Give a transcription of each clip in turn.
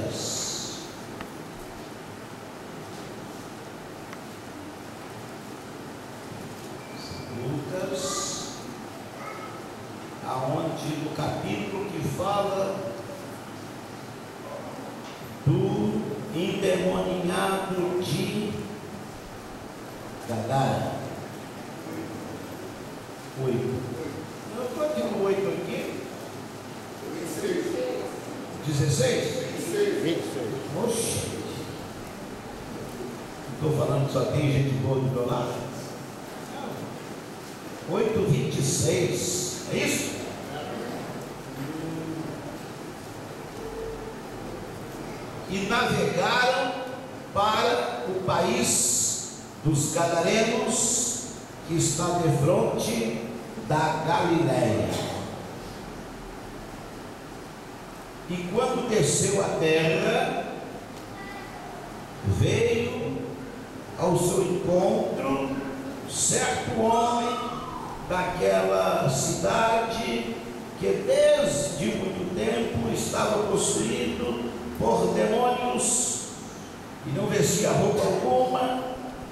10. Lucas, aonde no capítulo que fala do endemoniado de Gadara. 8. Eu estou aqui no 8 aqui. 16? 26. Oxe. Estou falando que só tem gente boa do meu lado. 8:26. É isso? E navegaram para o país dos Gadarenos, que está defronte da Galiléia. E quando desceu a terra, veio ao seu encontro certo homem daquela cidade, que desde muito tempo estava possuído por demônios, e não vestia roupa alguma,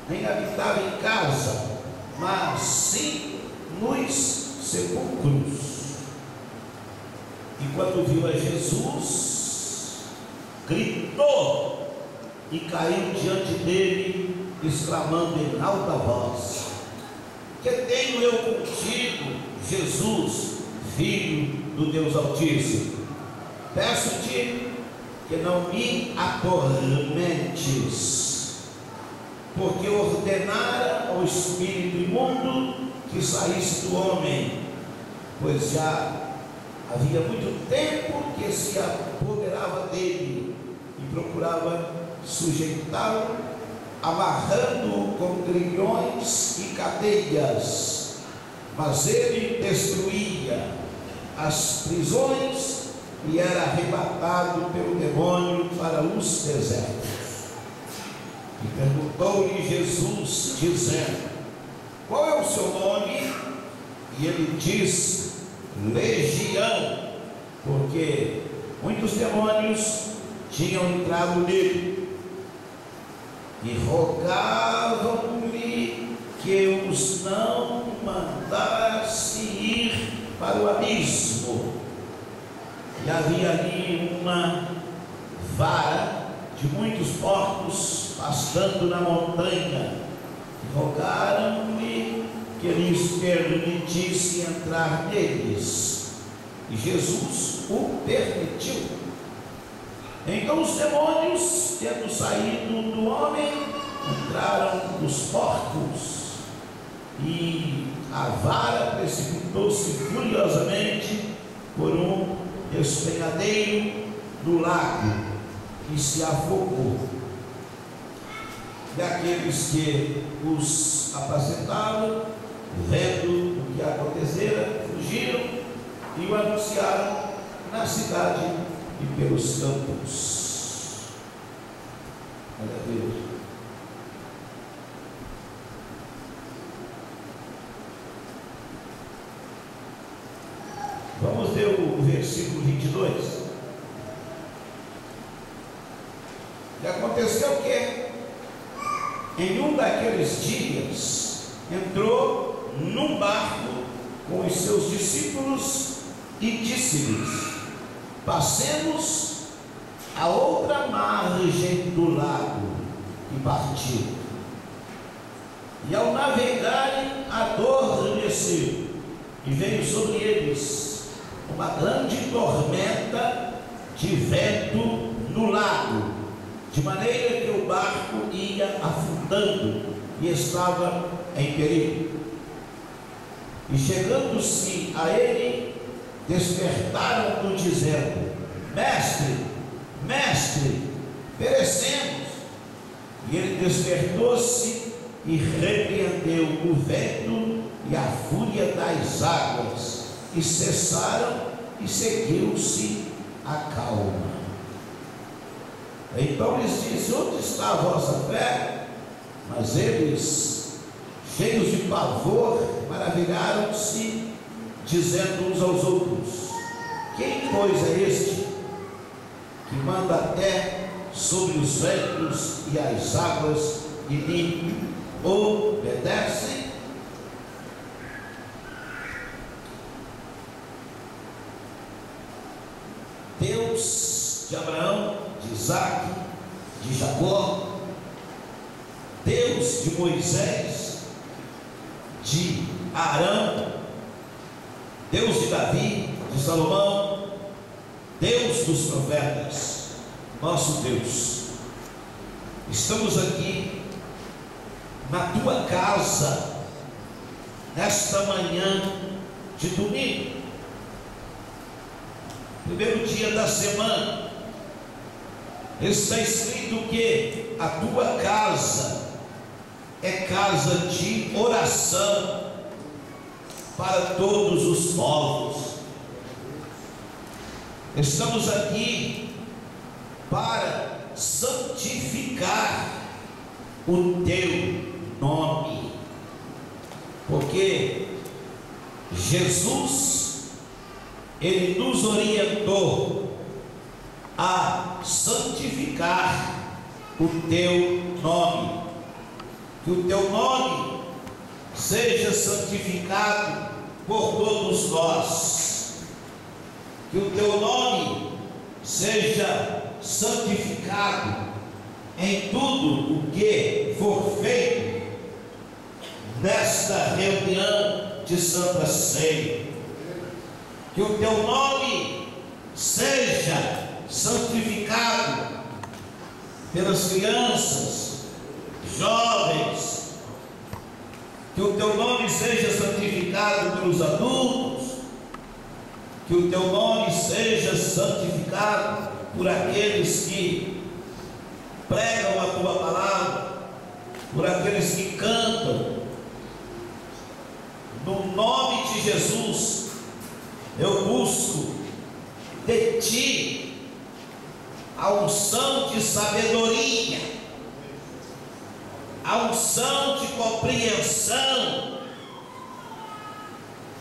nem habitava em casa, mas sim nos sepulcros. E quando viu a Jesus, gritou e caiu diante dele, exclamando em alta voz: que tenho eu contigo, Jesus, Filho do Deus Altíssimo? Peço-te que não me atormentes, porque ordenara ao espírito imundo que saísse do homem, pois já havia muito tempo que se apoderava dele e procurava sujeitá-lo, amarrando-o com grilhões e cadeias, mas ele destruía as prisões e era arrebatado pelo demônio para os desertos. E perguntou-lhe Jesus, dizendo: qual é o seu nome? E ele disse: Legião, porque muitos demônios tinham entrado nele, e rogavam-lhe que os não mandasse ir para o abismo. E havia ali uma vara de muitos porcos pastando na montanha, e rogaram-lhe que lhes permitisse entrar neles, e Jesus o permitiu. Então os demônios, tendo saído do homem, entraram nos porcos, e a vara precipitou-se furiosamente por um despenhadeiro do lago, e se afogou. E aqueles que os apacentavam, vendo o que acontecera, fugiram e o anunciaram na cidade e pelos campos. Glória a Deus. Vamos ver o versículo 22. E aconteceu que em um daqueles dias entrou num barco com os seus discípulos e disse-lhes: passemos a outra margem do lago, e partiu. E ao navegarem, adormeceu, e veio sobre eles uma grande tormenta de vento no lago, de maneira que o barco ia afundando e estava em perigo. E chegando-se a ele, despertaram-no dizendo: mestre, mestre, perecemos. E ele despertou-se e repreendeu o vento e a fúria das águas, e cessaram, e seguiu-se a calma. Então lhes disse: onde está a vossa fé? Mas eles, cheios de pavor, maravilharam-se, dizendo uns aos outros: quem, pois, é este, que manda até sobre os ventos e as águas e lhe obedecem? Deus de Abraão, de Isaac, de Jacó, Deus de Moisés, de Arão, Deus de Davi, de Salomão, Deus dos profetas, nosso Deus. Estamos aqui na tua casa nesta manhã de domingo, primeiro dia da semana. Está escrito que a tua casa é casa de oração para todos os povos. Estamos aqui para santificar o teu nome, porque Jesus, ele nos orientou a santificar o teu nome, que o teu nome seja santificado por todos nós, que o teu nome seja santificado em tudo o que for feito nesta reunião de Santa Ceia, que o teu nome seja santificado pelas crianças, jovens, que o teu nome seja santificado pelos adultos, que o teu nome seja santificado por aqueles que pregam a tua palavra, por aqueles que cantam. No nome de Jesus, eu busco de ti a unção de sabedoria, a unção de compreensão,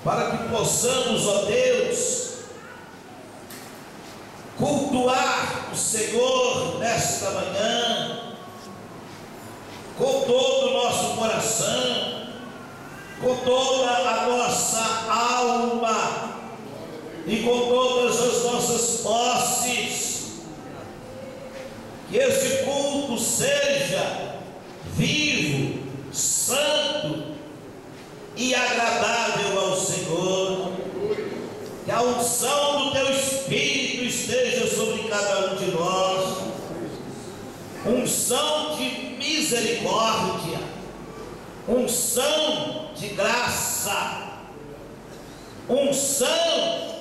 para que possamos, ó Deus, cultuar o Senhor nesta manhã, com todo o nosso coração, com toda a nossa alma e com todas as nossas posses. Que esse culto seja vivo, santo e agradável ao Senhor. Que a unção do teu Espírito esteja sobre cada um de nós, unção de misericórdia, unção de graça, unção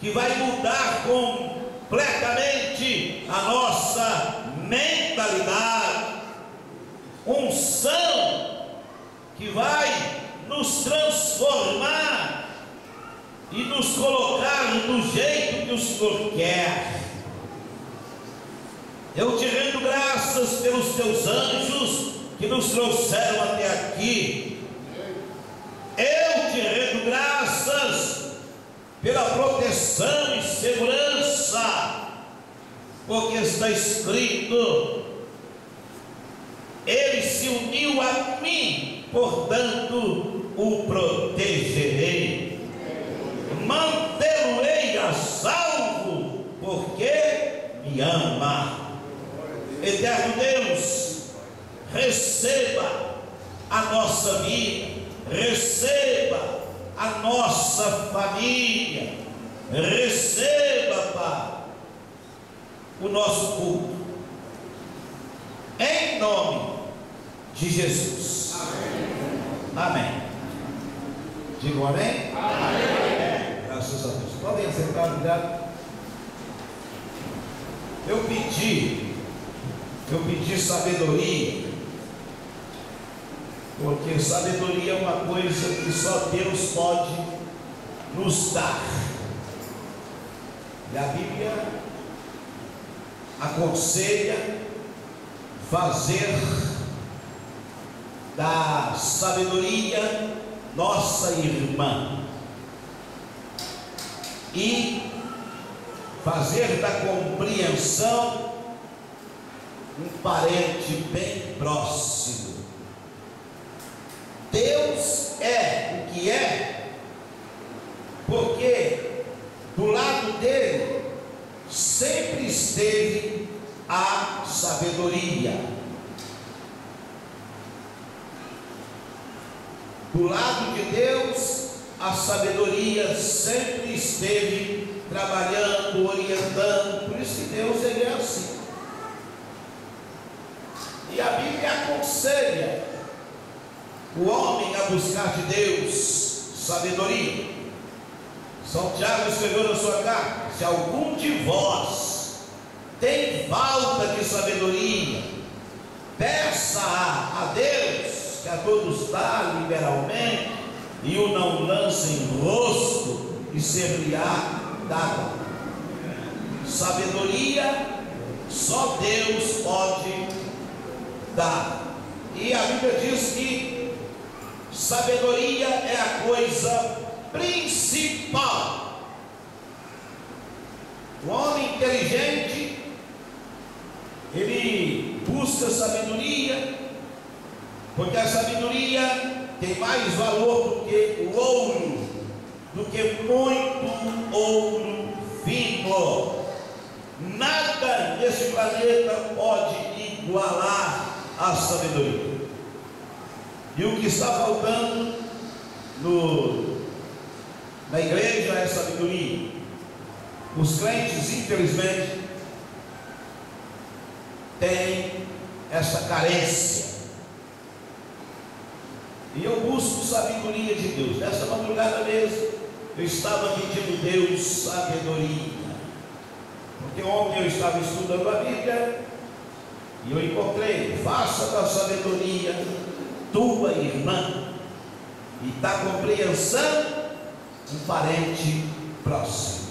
que vai mudar completamente a nossa mentalidade, unção que vai nos transformar e nos colocar do jeito que o Senhor quer. Eu te rendo graças pelos teus anjos que nos trouxeram até aqui. Eu te rendo graças pela proteção e segurança, porque está escrito: ele se uniu a mim, portanto o protegerei, mantê-lo-ei a salvo, porque me ama. Eterno Deus, receba a nossa vida, receba a nossa família, receba, Pai, o nosso culto, em nome de Jesus. Amém. Digo amém? Amém. Graças a Deus. Podem acertar, obrigado. Eu pedi sabedoria, porque sabedoria é uma coisa que só Deus pode nos dar. E a Bíblia aconselha fazer da sabedoria nossa irmã. E fazer da compreensão um parente bem próximo. Deus é o que é, porque do lado dele sempre esteve a sabedoria. Do lado de Deus, a sabedoria sempre esteve trabalhando, orientando. Por isso que Deus, ele é assim. E a Bíblia aconselha o homem a buscar de Deus sabedoria. São Tiago escreveu na sua carta: se algum de vós tem falta de sabedoria, peça-a a Deus, que a todos dá liberalmente, e o não lance em rosto, e ser-lhe-á dada. Sabedoria só Deus pode dar. E a Bíblia diz que sabedoria é a coisa principal. O homem inteligente, ele busca sabedoria, porque a sabedoria tem mais valor do que o ouro, do que muito ouro fino. Nada nesse planeta pode igualar a sabedoria. E o que está faltando na igreja é sabedoria. Os crentes, infelizmente, têm essa carência. E eu busco sabedoria de Deus. Nessa madrugada mesmo, eu estava pedindo a Deus sabedoria. Porque ontem eu estava estudando a Bíblia e eu encontrei: faça da sabedoria tua irmã, e da compreensão um parente próximo.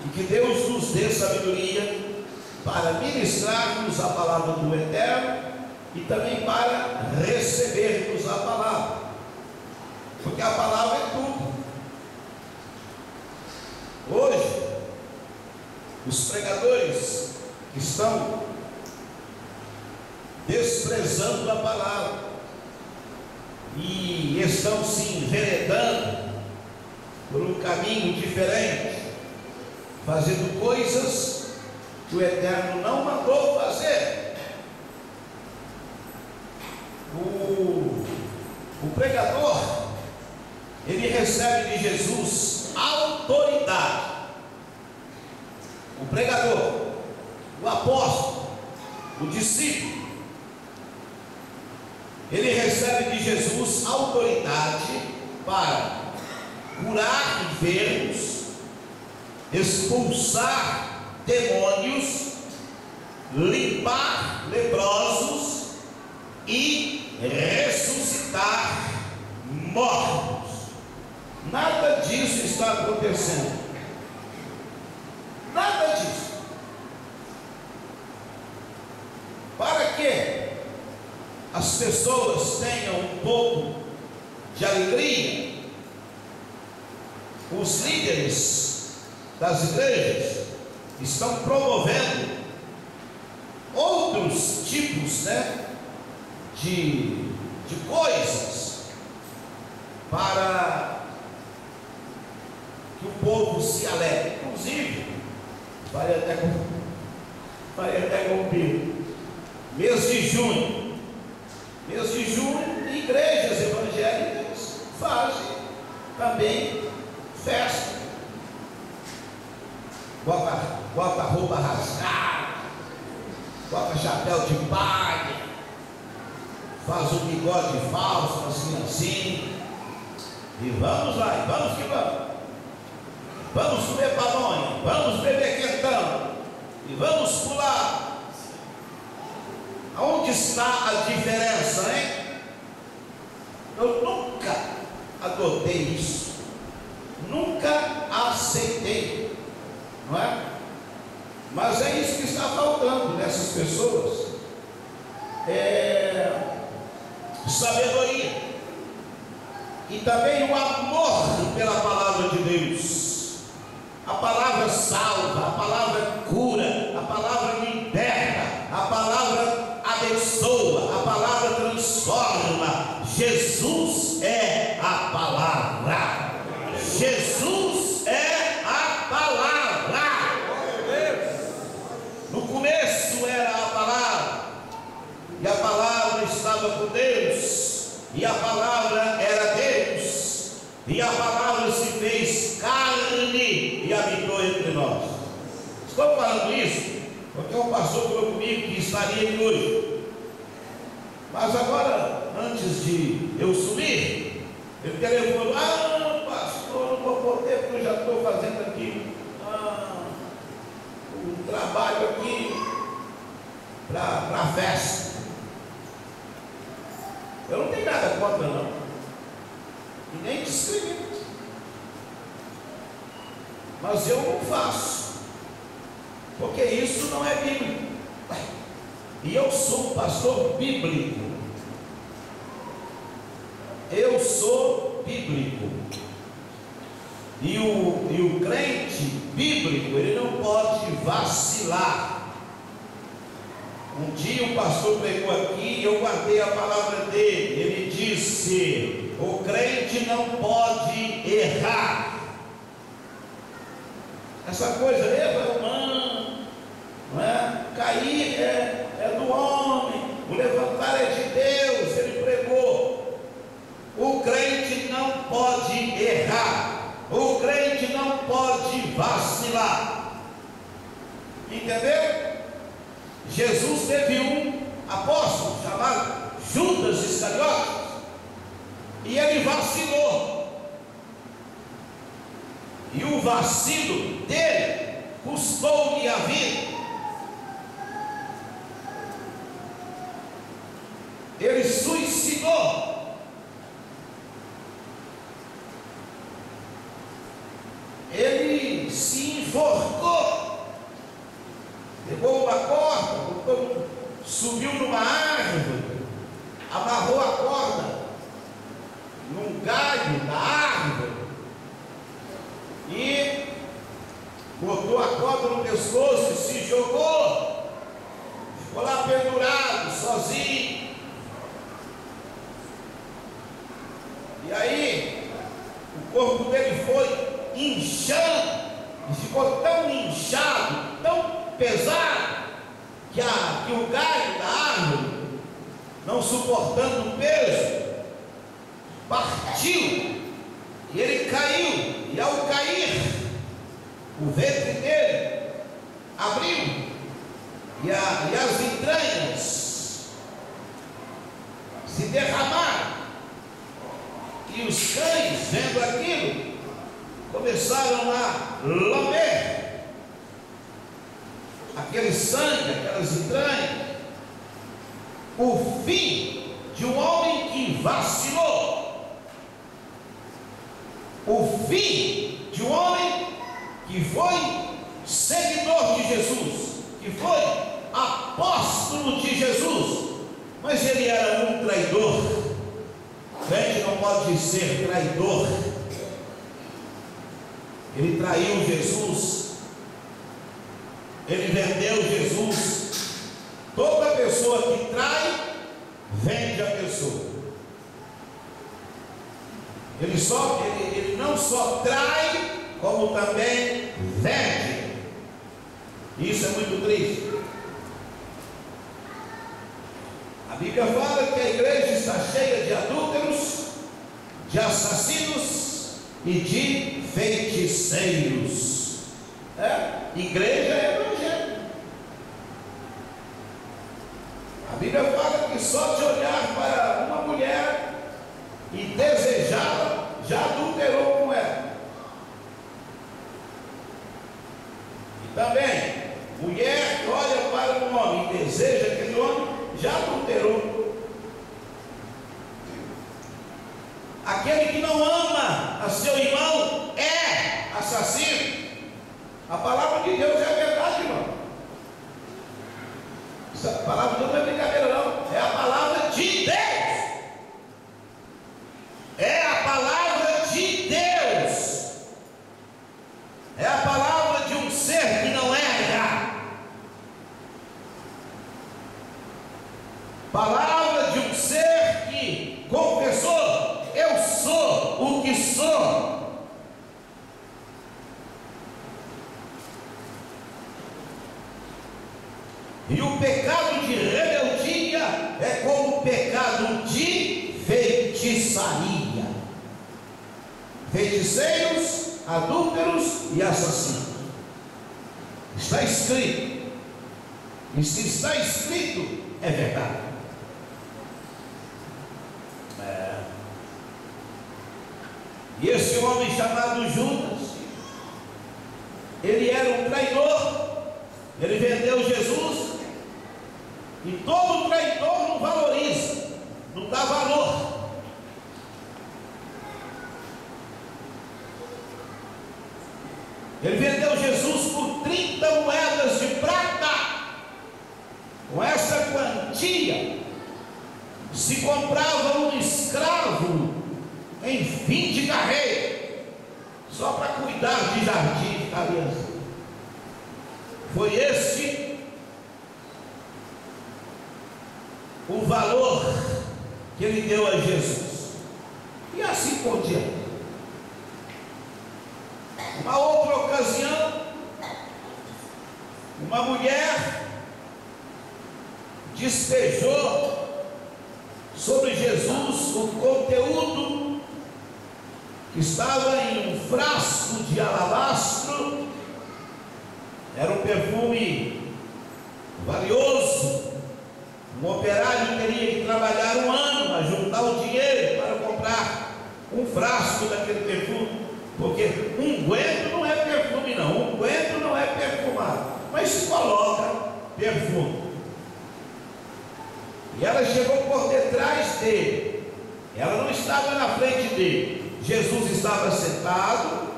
E que Deus nos dê sabedoria para ministrarmos a palavra do Eterno e também para recebermos a palavra, porque a palavra é tudo. Hoje, os pregadores estão desprezando a palavra e estão se enveredando por um caminho diferente, fazendo coisas que o Eterno não mandou fazer. O pregador, ele recebe de Jesus autoridade. O pregador, o apóstolo, o discípulo, ele recebe de Jesus autoridade para curar enfermos, expulsar demônios, limpar leprosos e ressuscitar mortos. Nada disso está acontecendo. Nada disso. Para que as pessoas tenham um pouco de alegria, os líderes das igrejas estão promovendo outros tipos, de coisas para que o povo se alegre. Inclusive, vai até com o Pedro. Mês de junho, igrejas evangélicas fazem também festa. Bota roupa rasgada, bota chapéu de palha, faz um bigode falso, assim, e vamos lá, e vamos que vamos. Vamos comer pamonha, vamos beber quentão, e vamos pular. Aonde está a diferença, hein? Eu nunca adotei isso, nunca aceitei, não é? Mas é isso que está faltando nessas pessoas, sabedoria e também o amor pela palavra de Deus. salva, a palavra cura, a palavra liberta, a palavra abençoa, a palavra transforma. Jesus é a palavra. Jesus é a palavra. No começo era a palavra, e a palavra estava com Deus, e a palavra era Deus, e a palavra se fez carne e habitou entre nós. Estou falando isso porque o pastor falou comigo que estaria aqui hoje. Mas agora, antes de eu subir, ele telefonou: pastor, não vou poder porque eu já estou fazendo aqui um trabalho aqui para a festa. Eu não tenho nada contra, não, e nem discrimino, mas eu não faço, porque isso não é bíblico. E eu sou um pastor bíblico. Eu sou bíblico. E o crente bíblico, ele não pode vacilar. Um dia o pastor pregou aqui e eu guardei a palavra dele. Ele disse: o crente não pode errar. Essa coisa é humana, não é? Cair é do homem, o levantar é de Deus. Ele pregou: o crente não pode errar, o crente não pode vacilar. Entendeu? Jesus teve um apóstolo chamado Judas Iscariotes, e ele vacilou, e o vacilo dele custou-lhe a vida. Ele suicidou. Ele se enforcou. Pegou uma corda, subiu numa árvore, amarrou a corda num galho da árvore e botou a corda no pescoço e se jogou. Ficou lá pendurado, sozinho. E aí o corpo dele foi inchando, e ficou tão inchado, tão pesado, que o galho da árvore, não suportando o peso, partiu, e ele caiu. E ao cair, o ventre dele abriu, e as entranhas se derramaram, e os cães, vendo aquilo, começaram a lamber aquele sangue, aquelas entranhas. O fim de um homem que vacilou, o fim de um homem que foi seguidor de Jesus, que foi apóstolo de Jesus, mas ele era um traidor. Crente não pode ser traidor. Ele traiu Jesus, ele vendeu Jesus. Toda pessoa que trai, vende a pessoa. Ele não só trai, como também vende. Isso é muito triste. A Bíblia fala que a igreja está cheia de adúlteros, de assassinos e de feiticeiros. Igreja é evangelho. A Bíblia fala que só de olhar para uma mulher e desejá-la, já adulterou com ela. E também, mulher que olha para um homem e deseja aquele homem, já adulterou. Aquele que não ama a seu irmão é assassino. A palavra de Deus é a verdade, irmão. Essa palavra de Deus não é brincadeira, não. É a palavra de Deus. É a palavra de Deus. É a palavra de um E o pecado de rebeldia é como o pecado de feitiçaria. Feiticeiros, adúlteros e assassinos. Está escrito. E se está escrito, é verdade. E esse homem chamado Judas, ele era um traidor. Ele vendeu Jesus. E todo traidor não valoriza, não dá valor. Ele vendeu Jesus por 30 moedas de prata. Com essa quantia se comprava um escravo em fim de carreira, só para cuidar de jardim de criança. Foi esse o valor que ele deu a Jesus. E assim por diante. Uma outra ocasião, uma mulher despejou sobre Jesus o conteúdo que estava em um frasco de alabastro. Era um perfume valioso. Um operário teria que trabalhar um ano a juntar o dinheiro para comprar um frasco daquele perfume, porque unguento não é perfume não, unguento não é perfumado, mas se coloca perfume. E ela chegou por detrás dele, ela não estava na frente dele. Jesus estava sentado,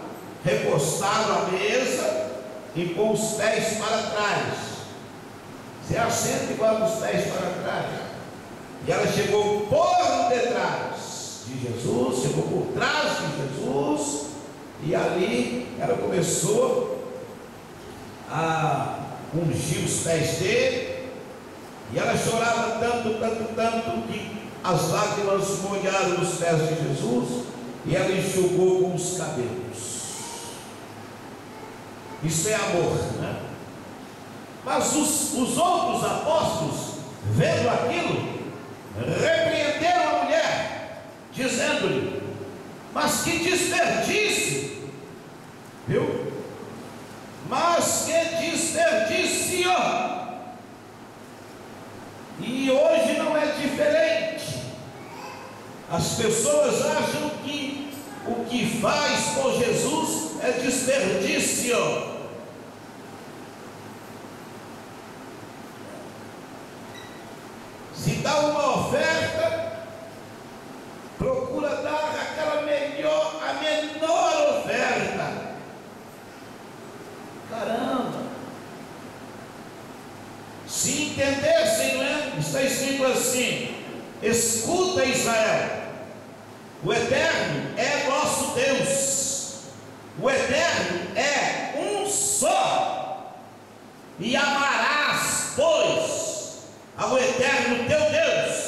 recostado à mesa e com os pés para trás. Você assenta igual os pés para trás. E ela chegou por detrás de Jesus, chegou por trás de Jesus, e ali ela começou a ungir os pés dele. E ela chorava tanto que as lágrimas molharam os pés de Jesus, e ela enxugou com os cabelos. Isso é amor, né? Mas os outros apóstolos, vendo aquilo, repreenderam a mulher, dizendo-lhe: mas que desperdício, viu? Mas que desperdício! E hoje não é diferente. As pessoas acham que o que faz por Jesus é desperdício. Se dá uma oferta, procura dar a menor oferta. Caramba! Se entendessem, não é? Está escrito assim: escuta, Israel, o Eterno é nosso Deus, o Eterno é um só, e amarás, pois, ao Eterno teu Deus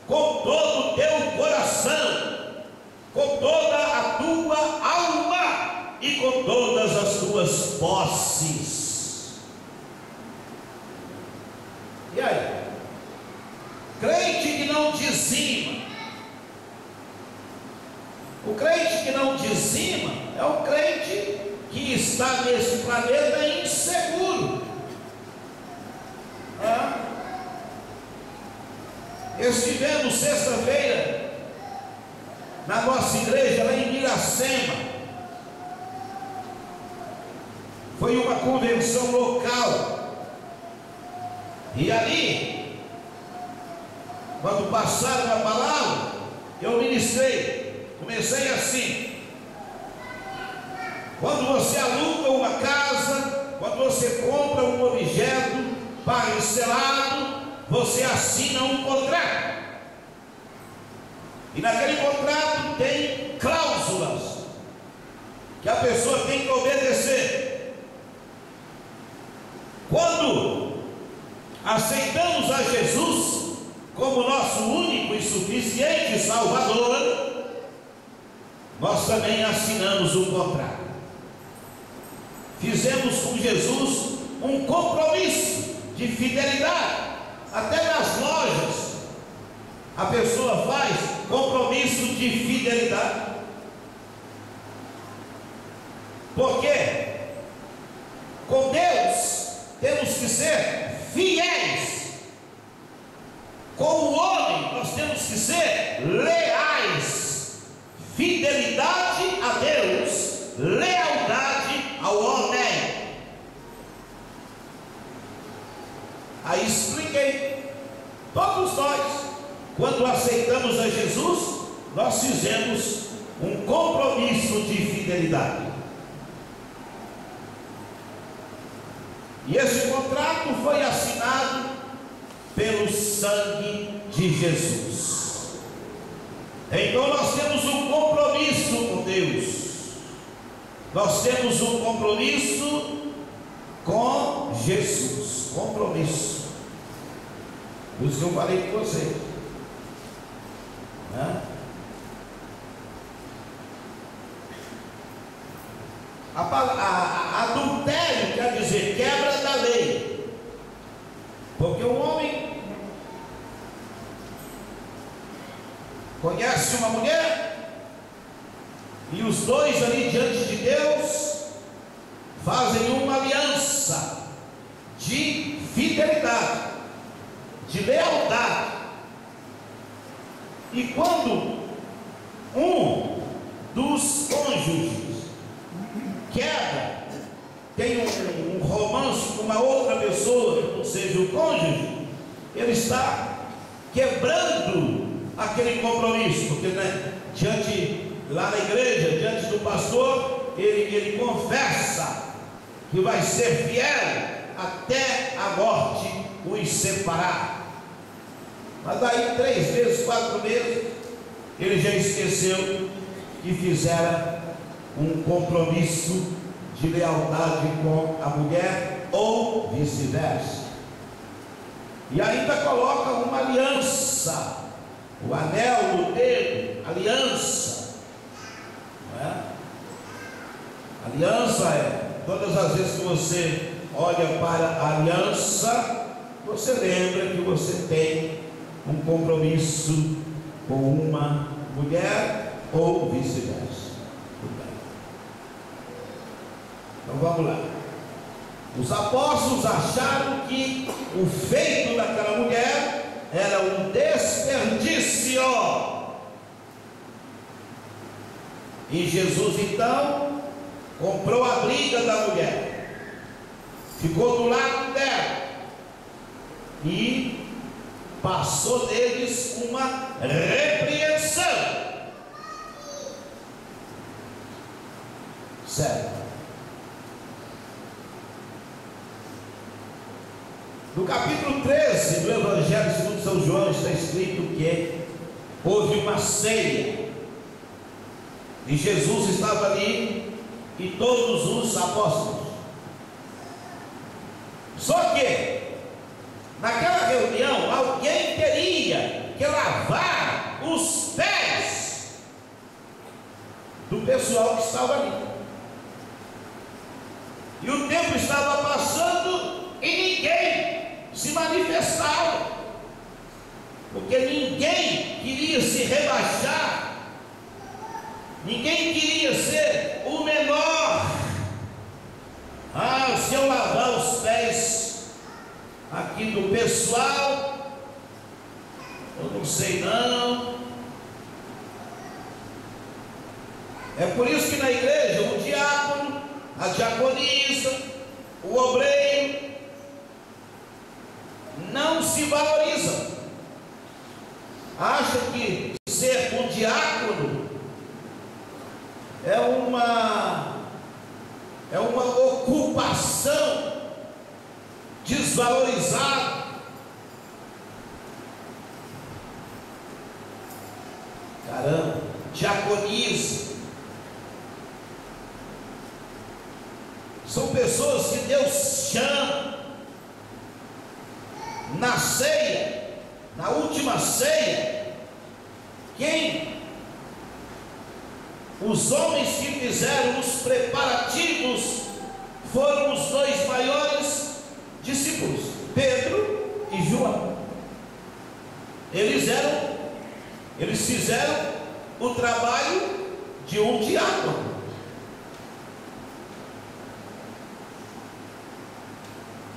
com todo o teu coração, com toda a tua alma e com todas as tuas posses. E aí? Crente que não dizima. O crente que não dizima é o crente que está nesse planeta inseguro. Estivemos sexta-feira na nossa igreja lá em Iracema. Foi uma convenção local. E ali, quando passaram a palavra, eu ministrei. Comecei assim: quando você aluga uma casa, quando você compra um objeto parcelado, você assina um contrato. E naquele contrato tem cláusulas que a pessoa tem que obedecer. Quando aceitamos a Jesus como nosso único e suficiente Salvador, nós também assinamos um contrato. Fizemos com Jesus um compromisso de fidelidade. Até nas lojas a pessoa faz compromisso de fidelidade. Por quê? Com Deus temos que ser fiéis. Com o homem nós temos que ser leais. Fidelidade a Deus, lealdade ao homem. Aí expliquei. Todos nós, quando aceitamos a Jesus, nós fizemos um compromisso de fidelidade. E esse contrato foi assinado pelo sangue de Jesus. Então nós temos um compromisso com Deus. Nós temos um compromisso com Jesus. Compromisso. Por isso que eu falei com você. Né? Adultério quer dizer quebra da lei. Porque o homem conhece uma mulher e os dois ali diante de Deus fazem uma aliança de fidelidade, de lealdade. E quando um dos cônjuges quebra, tem um romance com uma outra pessoa que não seja o cônjuge, ele está quebrando aquele compromisso, porque lá na igreja, diante do pastor, ele confessa que vai ser fiel até a morte os separar. Mas daí 3 vezes, 4 vezes, ele já esqueceu que fizeram um compromisso de lealdade com a mulher, ou vice-versa. E ainda coloca uma aliança, o anel no dedo, aliança. Não é? Aliança é, todas as vezes que você olha para a aliança, você lembra que você tem um compromisso com uma mulher, ou vice-versa. Então vamos lá. Os apóstolos acharam que o feito daquela mulher era um desperdício. E Jesus então comprou a briga da mulher, ficou do lado dela e passou deles uma repreensão. Certo? No capítulo 13 do Evangelho segundo São João está escrito que houve uma ceia e Jesus estava ali e todos os apóstolos. Só que naquela reunião alguém teria que lavar os pés do pessoal que estava ali. E o tempo estava passando e ninguém se manifestava, porque ninguém queria se rebaixar, ninguém queria ser o menor. Se eu lavar os pés aqui do pessoal, eu não sei não. É por isso que na igreja o diácono, a diaconisa, o obreiro não se valorizam. Acham que ser um diácono é uma ocupação desvalorizada. Caramba, diaconisa. São pessoas que Deus chama. Na ceia, na última ceia, os homens que fizeram os preparativos foram os 2 maiores discípulos, Pedro João. Eles fizeram o trabalho de um diácono.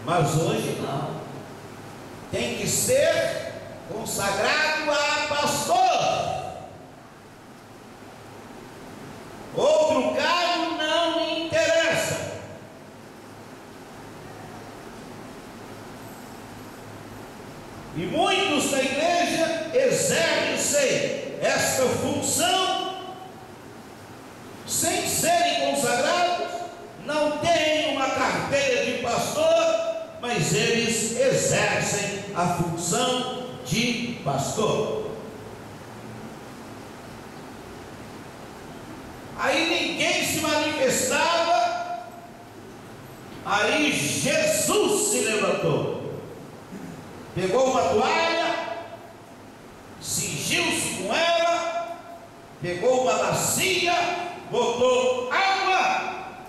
Mas hoje não. Tem que ser consagrado a pastor. Outro cargo não me interessa. E muitos da igreja exercem esta função sem serem consagrados, não têm uma carteira de pastor, mas eles exercem a função de pastor. Aí ninguém se manifestava, aí Jesus se levantou, pegou uma toalha, cingiu-se com ela, pegou uma bacia, botou água,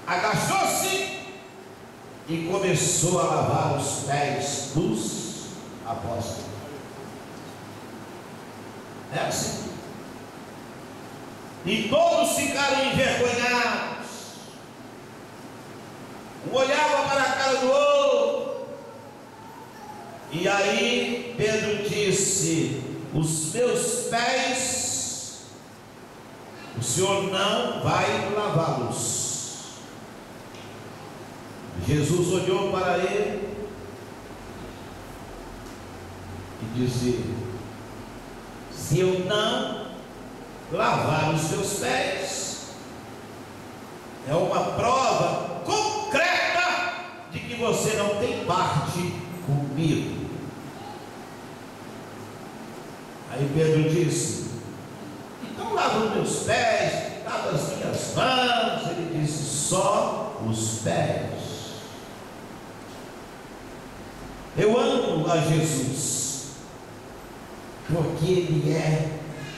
agachou-se e começou a lavar os pés dos apóstolos. É assim. E todos ficaram envergonhados. Um olhava para a cara do outro. E aí Pedro disse: os meus pés, o Senhor não vai lavá-los. Jesus olhou para ele e disse: se eu não lavar os teus pés, é uma prova concreta de que você não tem parte comigo. Aí Pedro disse: então lava os meus pés, lava as minhas mãos. Ele disse: só os pés. Eu amo a Jesus, porque Ele é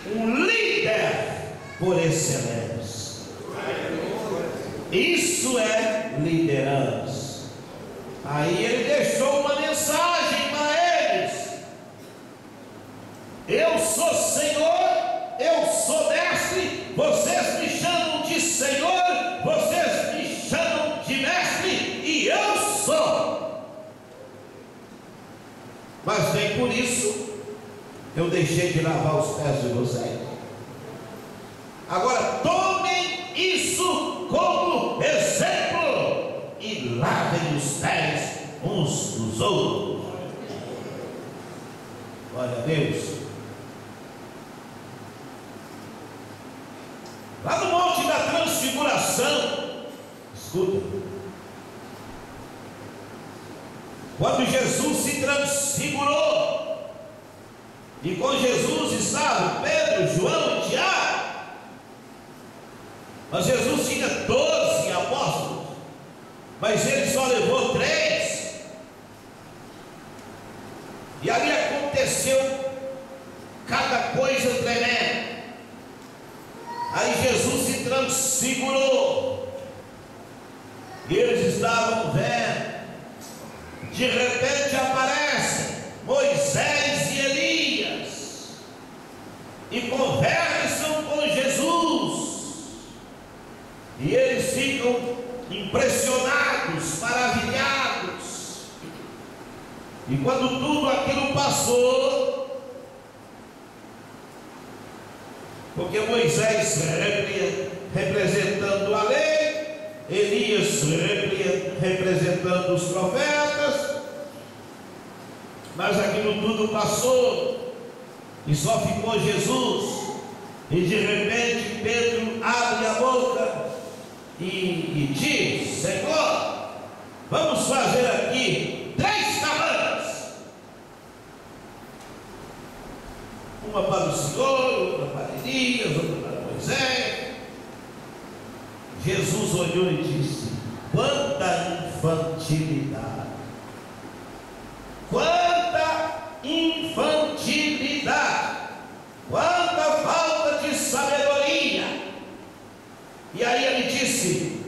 um líder por excelência. Isso é liderança. Aí Ele deixou uma mensagem para eles: eu sou Senhor, eu sou mestre, vocês me chamam de Senhor, vocês me chamam de mestre, e eu sou. Mas nem por isso eu deixei de lavar os pés de vocês. Agora tomem isso como exemplo e lavem os pés uns dos outros. Glória a Deus. Lá no Monte da Transfiguração, escuta, quando Jesus se transfigurou, e com Jesus estavam Pedro, João e Tiago, mas Jesus tinha 12 apóstolos, mas ele só levou 3, e ali aconteceu cada coisa tremenda. Aí Jesus se transfigurou, e eles estavam vendo. De repente aparecem Moisés e Elias e conversam com Jesus, e eles ficam impressionados, maravilhados. E quando tudo aquilo passou, porque Moisés representando a lei, Elias representando os profetas, mas aquilo tudo passou e só ficou Jesus. E de repente Pedro abre a boca e diz: Senhor, vamos fazer aqui 3 cabanas, uma para o Senhor, outra para Elias, outra para Moisés. Jesus olhou e disse: quanta infantilidade, quanta infantilidade, quanta falta de sabedoria. E aí ele disse: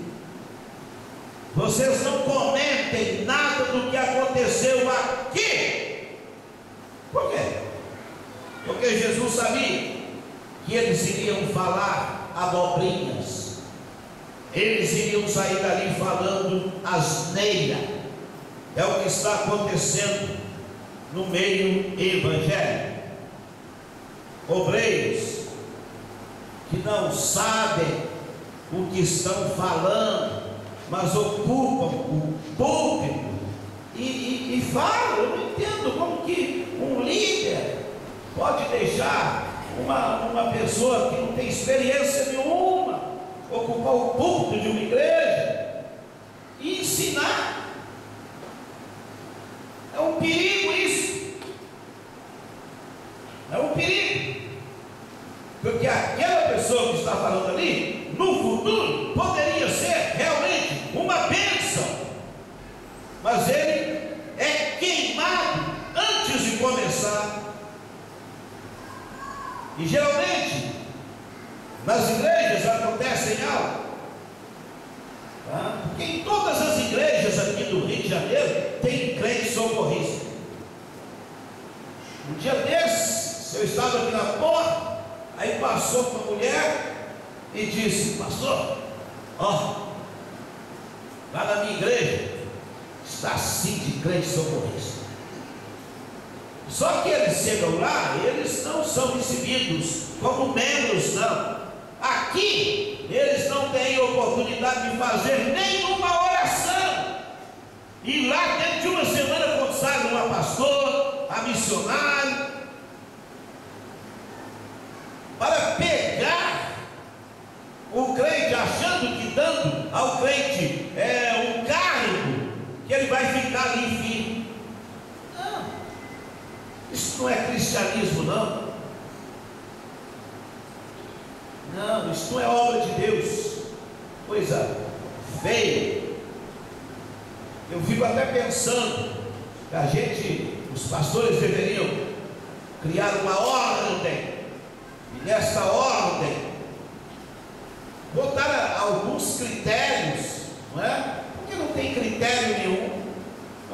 vocês não comentem nada do que aconteceu aqui. Por quê? Porque Jesus sabia que eles iriam falar abobrinhas, eles iriam sair dali falando asneira. É o que está acontecendo no meio evangélico. Obreiros que não sabem o que estão falando, mas ocupam o púlpito e falam. Eu não entendo como que um líder pode deixar uma pessoa que não tem experiência nenhuma ocupar o púlpito de uma igreja e ensinar. É um perigo isso. É um perigo. Porque aquela pessoa que está falando ali, no futuro, poderia ser realmente uma bênção. Mas ele é queimado antes de começar. E geralmente, nas igrejas acontecem algo. Tá? Porque em todas as igrejas aqui do Rio de Janeiro, tem crente socorrista. Um dia desses, eu estava aqui na porta, aí passou uma mulher e disse: pastor, ó, lá na minha igreja está assim de crente socorrista. Só que eles chegam lá, eles não são recebidos como membros, não. Aqui eles não têm oportunidade de fazer nenhuma oração. E lá dentro de uma semana consagram a pastor, a missionário, para pegar o crente, achando que dando ao crente um cargo, que ele vai ficar ali firme. Não, isso não é cristianismo, não. Não, isso não é obra de Deus. Coisa feia. Eu fico até pensando que os pastores deveriam criar uma ordem, e nessa ordem botar alguns critérios, não é? Porque não tem critério nenhum.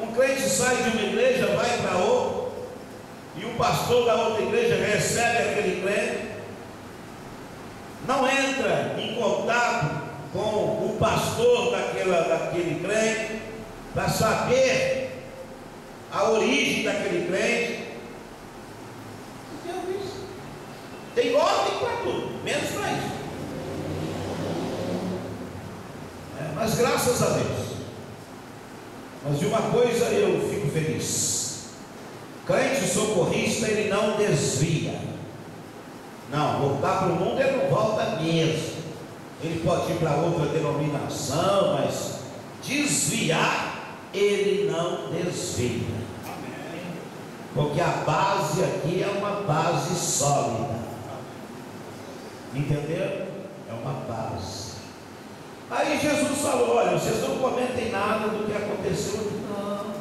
Um crente sai de uma igreja, vai para outra, e o pastor da outra igreja recebe aquele crente, não entra em contato com o pastor daquele crente, para saber a origem daquele crente. Entendeu isso? Tem ordem para tudo, menos para isso. Mas graças a Deus. Mas de uma coisa eu fico feliz: crente socorrista, ele não desvia. Não, voltar para o mundo ele não volta mesmo. Ele pode ir para outra denominação, mas desviar ele não desvia. Porque a base aqui é uma base sólida. Entenderam? É uma base. Aí Jesus falou: olha, vocês não comentem nada do que aconteceu aqui. Não.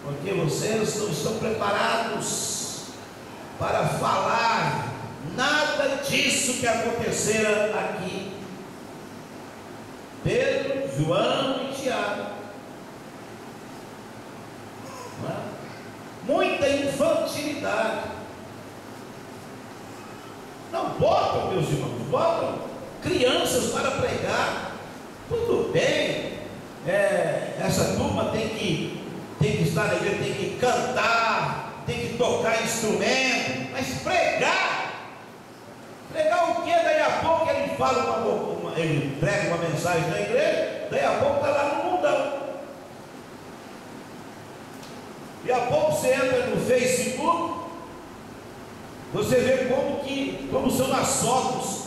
Porque vocês não estão preparados para falar nada disso que acontecera aqui. Pedro, João e Tiago. Não é? Muita infantilidade. Não botam, meus irmãos, botam crianças para pregar. Tudo bem, essa turma tem que estar na igreja, tem que cantar, tem que tocar instrumento, mas pregar o que? Daí a pouco ele fala ele prega uma mensagem na igreja, daí a pouco está lá no mundão. E a pouco você entra no Facebook, você vê como são as fotos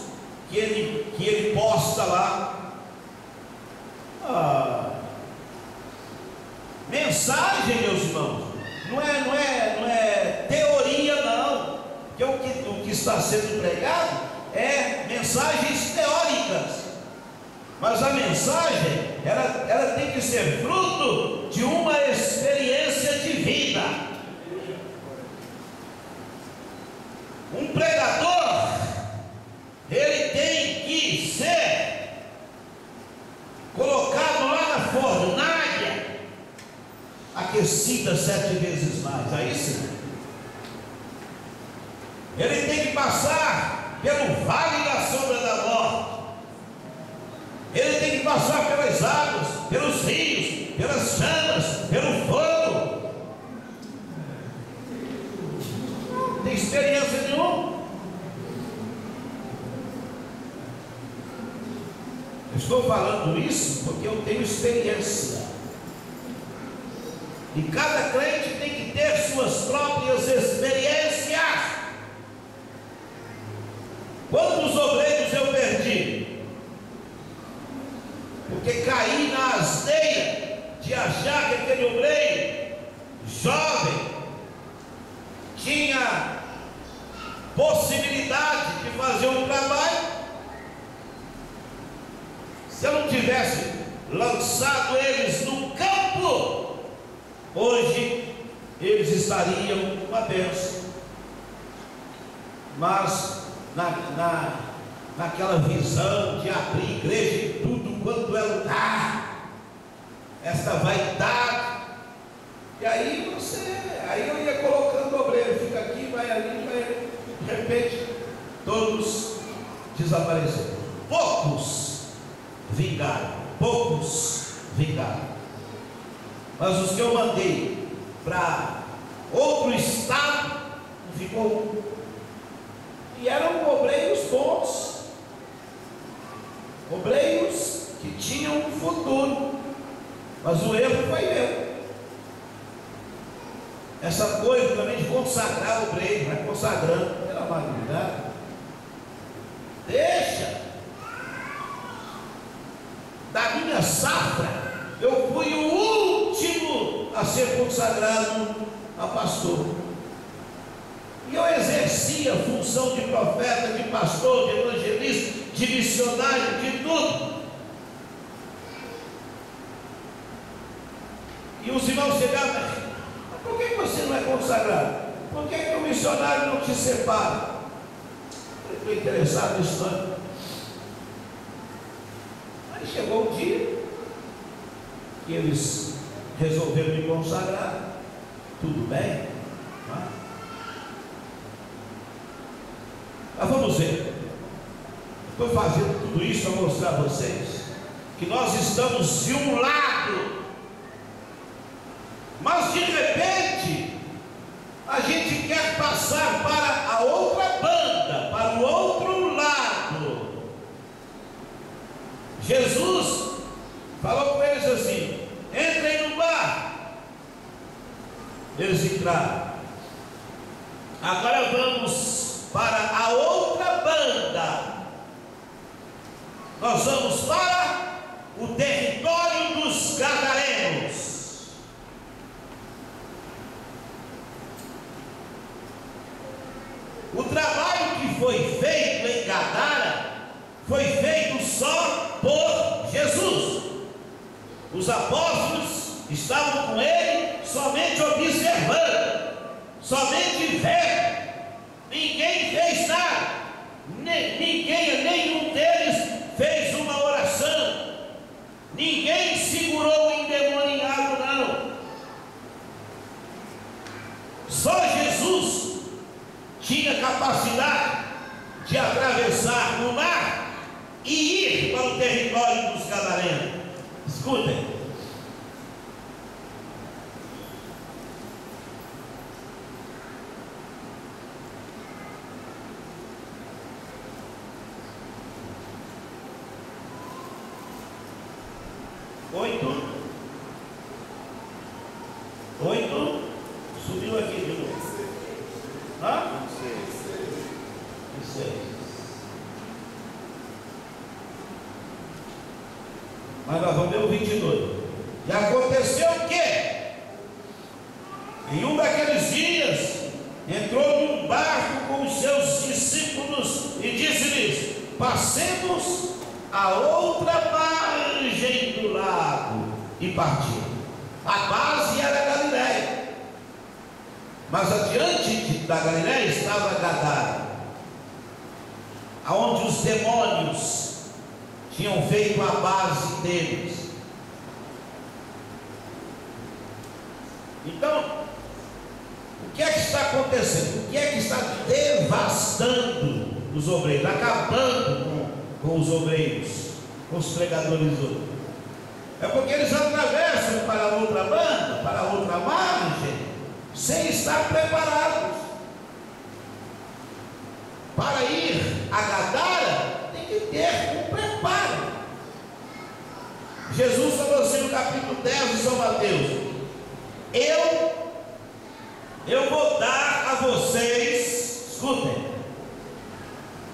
que ele posta lá. Mensagem, meus irmãos, não é teoria, não. Porque o que está sendo pregado é mensagens teóricas. Mas a mensagem, ela tem que ser fruto de uma experiência de vida. Um pregador, ele tem que ser descida 7 vezes mais. Aí sim. Ele tem que passar pelo vale da sombra da morte. Ele tem que passar pelas águas, pelos rios, pelas chamas, pelo fogo. Não tem experiência nenhuma. Eu estou falando isso porque eu tenho experiência. E cada crente tem que ter suas próprias experiências. Quantos obreiros eu perdi? Porque caí na asneira de achar que aquele obreiro jovem tinha possibilidade de fazer um trabalho. Se eu não tivesse lançado eles no campo, hoje eles estariam uma bênção. Mas naquela visão de abrir igreja em tudo quanto é lugar, esta vaidade, e aí eu ia colocando o obreiro, fica aqui, vai ali, vai ali, de repente todos desapareceram. Poucos vingaram, mas os que eu mandei para outro estado, não ficou um. E eram obreiros bons, obreiros que tinham um futuro, mas o erro foi meu. Essa coisa também de consagrar o obreiro, vai consagrando, pela maravilha, deixa. Da minha safra, eu fui o último a ser consagrado a pastor. E eu exercia a função de profeta, de pastor, de evangelista, de missionário, de tudo. E os irmãos chegavam, mas por que você não é consagrado? Por que o missionário não te separa? Eu estou interessado nisso. Aí chegou o dia que eles resolveram me consagrar. Tudo bem? Mas vamos ver. Estou fazendo tudo isso para mostrar a vocês que nós estamos de um lado, mas de repente a gente quer passar para a outra banda, para o outro lado. Jesus falou com eles assim: entrem no barco. Eles entraram. Agora vamos para a outra banda. Nós vamos para o território dos Gadarenos. O trabalho que foi feito em Gadara foi feito só por Jesus. Os apóstolos estavam com ele somente observando, somente vendo. Ninguém fez nada, nenhum deles fez uma oração, ninguém segurou o endemoniado, não. Só Jesus tinha capacidade de atravessar o mar e ir para o território dos Gadarenos. Escutem. Oito. Subiu aqui de novo. Hã? 6. Mas nós vamos ver o 22. E aconteceu o quê? Em um daqueles dias, entrou num barco com os seus discípulos e disse-lhes: passemos a outra margem do lago. E partiu. A base era Galiléia, mas adiante da Galiléia estava Gadara, aonde os demônios tinham feito a base deles. Então, o que é que está acontecendo? O que é que está devastando os obreiros, acabando com os obreiros, com os pregadores hoje? É porque eles atravessam para outra banda, para outra margem, sem estar preparados. Para ir a Gadara, tem que ter um preparo. Jesus falou assim no capítulo 10 de São Mateus: eu vou dar a vocês, escutem,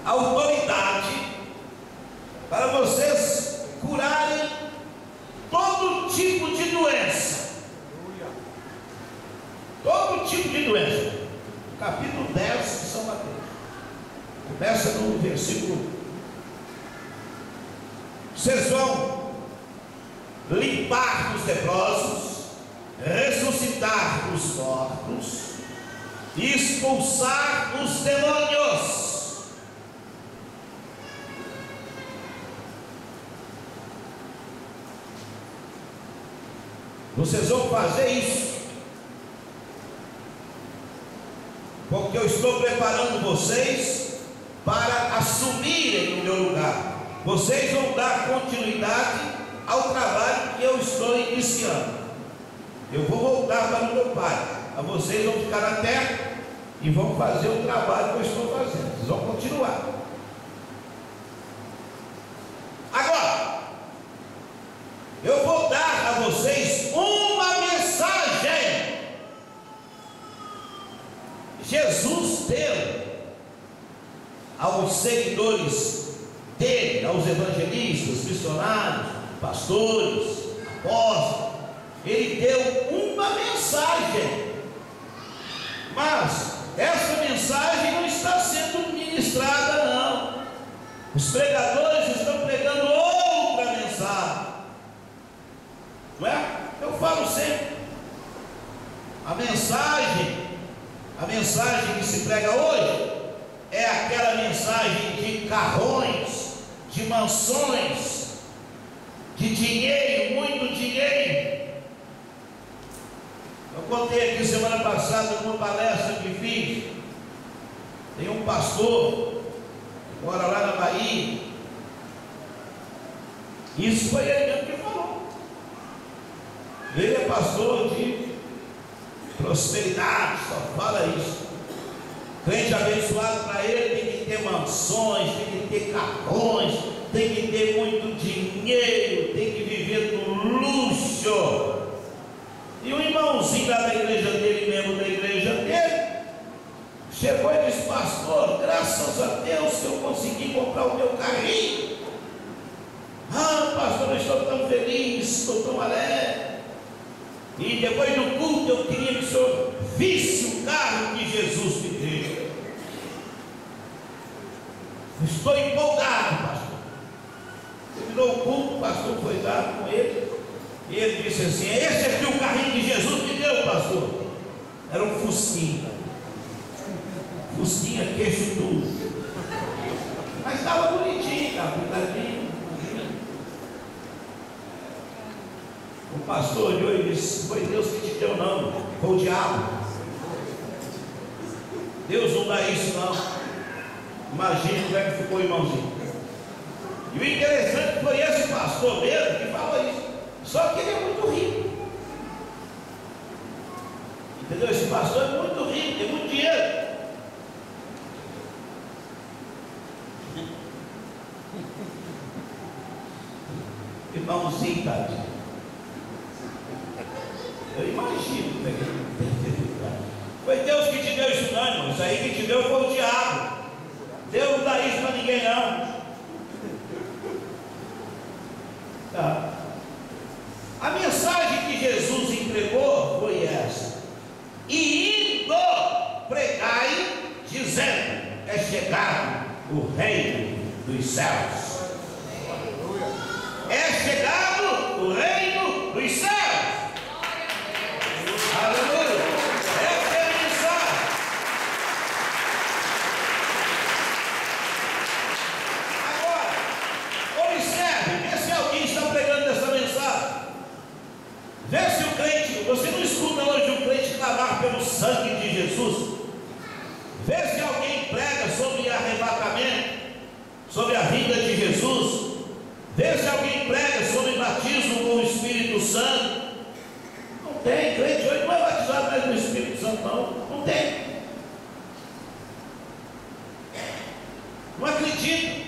autoridade para vocês curarem todo tipo de doença. Todo tipo de doença. Capítulo 10 de São Mateus. Começa no versículo 1. Vocês vão limpar os leprosos, ressuscitar os mortos e expulsar os demônios. Vocês vão fazer isso, porque eu estou preparando vocês para assumirem o meu lugar. Vocês vão dar continuidade ao trabalho que eu estou iniciando. Eu vou voltar para o meu Pai, mas vocês vão ficar na terra e vão fazer o trabalho que eu estou fazendo. Vocês vão continuar. Agora, eu vou dar a vocês uma mensagem. Jesus deu aos seguidores dele, aos evangelistas, missionários, pastores, apóstolos, ele deu uma mensagem, mas essa mensagem não está sendo ministrada, não. Os pregadores estão pregando outra mensagem, não é? Eu falo sempre, a mensagem que se prega hoje é aquela mensagem de carrões, de mansões, de dinheiro, muito dinheiro. Eu contei aqui semana passada numa palestra que fiz. Tem um pastor que mora lá na Bahia. Isso foi ele mesmo que falou. Ele é pastor de prosperidade, só fala isso. Crente abençoado, para ele tem que ter mansões, tem que ter carrões, tem que ter muito dinheiro, tem que viver no luxo. E o irmãozinho lá da igreja dele, membro da igreja dele, chegou e disse: pastor, graças a Deus que eu consegui comprar o meu carrinho. Ah, pastor, eu estou tão feliz, estou tão alegre. E depois do culto eu queria que o senhor visse o carro que Jesus me deu. Estou empolgado, pastor. Terminou o culto, o pastor foi lá com ele. E ele disse assim: esse aqui é o carrinho que Jesus me deu, pastor. Era um Fusquinha. Fusquinha, queixo duro. Mas estava bonitinho, estava cuidadinho. O pastor olhou e disse: foi Deus que te deu, não, foi o diabo. Deus não dá isso, não. Imagina como é que ficou o irmãozinho. E o interessante foi esse pastor mesmo que falou isso. Só que ele é muito rico. Entendeu? Esse pastor é muito rico, tem muito dinheiro. Irmãozinho, tadinho. Eu imagino como é que ele tem que ter ficado. Foi Deus que te deu isso, não, irmão. Isso aí que te deu foi o diabo. Deus não dá isso para ninguém, não. Tá. A mensagem que Jesus entregou foi essa: e indo pregai, dizendo: é chegado o reino dos céus. É chegado o reino dos céus. Aleluia. Essa é a mensagem. Agora, observe, vê se alguém está pregando essa mensagem. Vê se o crente, você não escuta hoje o crente vida de Jesus, vê se alguém prega sobre batismo com o Espírito Santo. Não tem, crente hoje não é batizado mais no Espírito Santo, não tem. Não acredito.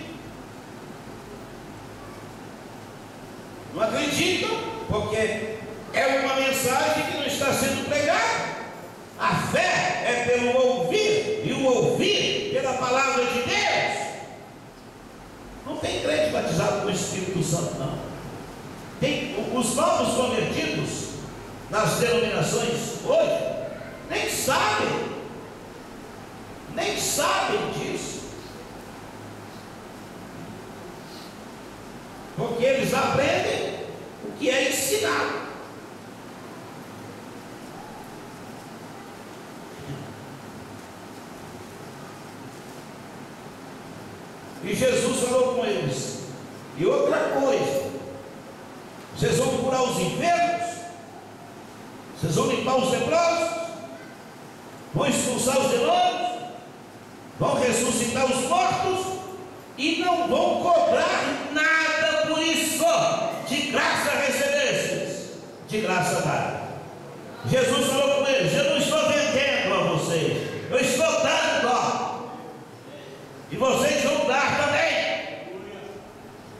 Não acreditam, porque é uma mensagem que não está sendo pregada. A fé é pelo ouvir, e o ouvir pela palavra de Deus. Não tem crente batizado com o Espírito Santo, não. Tem os novos convertidos nas denominações hoje, nem sabem disso. Porque eles aprendem o que é ensinado. E Jesus falou com eles: e outra coisa, vocês vão curar os enfermos, vocês vão limpar os leprosos, vão expulsar os demônios, vão ressuscitar os mortos, e não vão cobrar nada por isso. De graça recebestes, de graça dá. Jesus falou com eles: eu não estou vendendo a vocês, eu estou dando, e vocês vão dar também.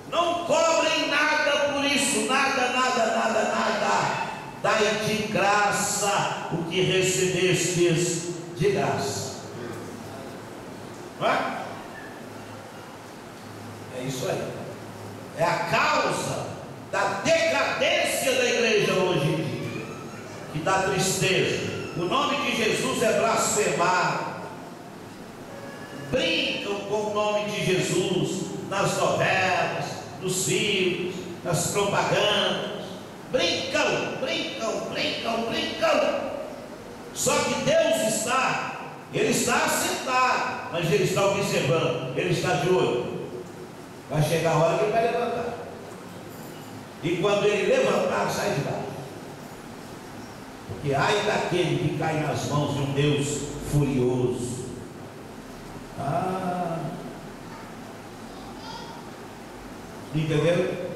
Não cobrem nada por isso, nada. Dai de graça o que recebestes de graça. Não é? É isso aí. É a causa da decadência da igreja hoje em dia, que dá tristeza. O nome de Jesus é blasfemado. Brincam com o nome de Jesus nas novelas, nos filmes, nas propagandas. Brincam. Só que Deus Ele está assentado, mas Ele está observando, Ele está de olho. Vai chegar a hora que Ele vai levantar, e quando Ele levantar, sai de baixo. Porque ai daquele que cai nas mãos de um Deus furioso. Entenderam?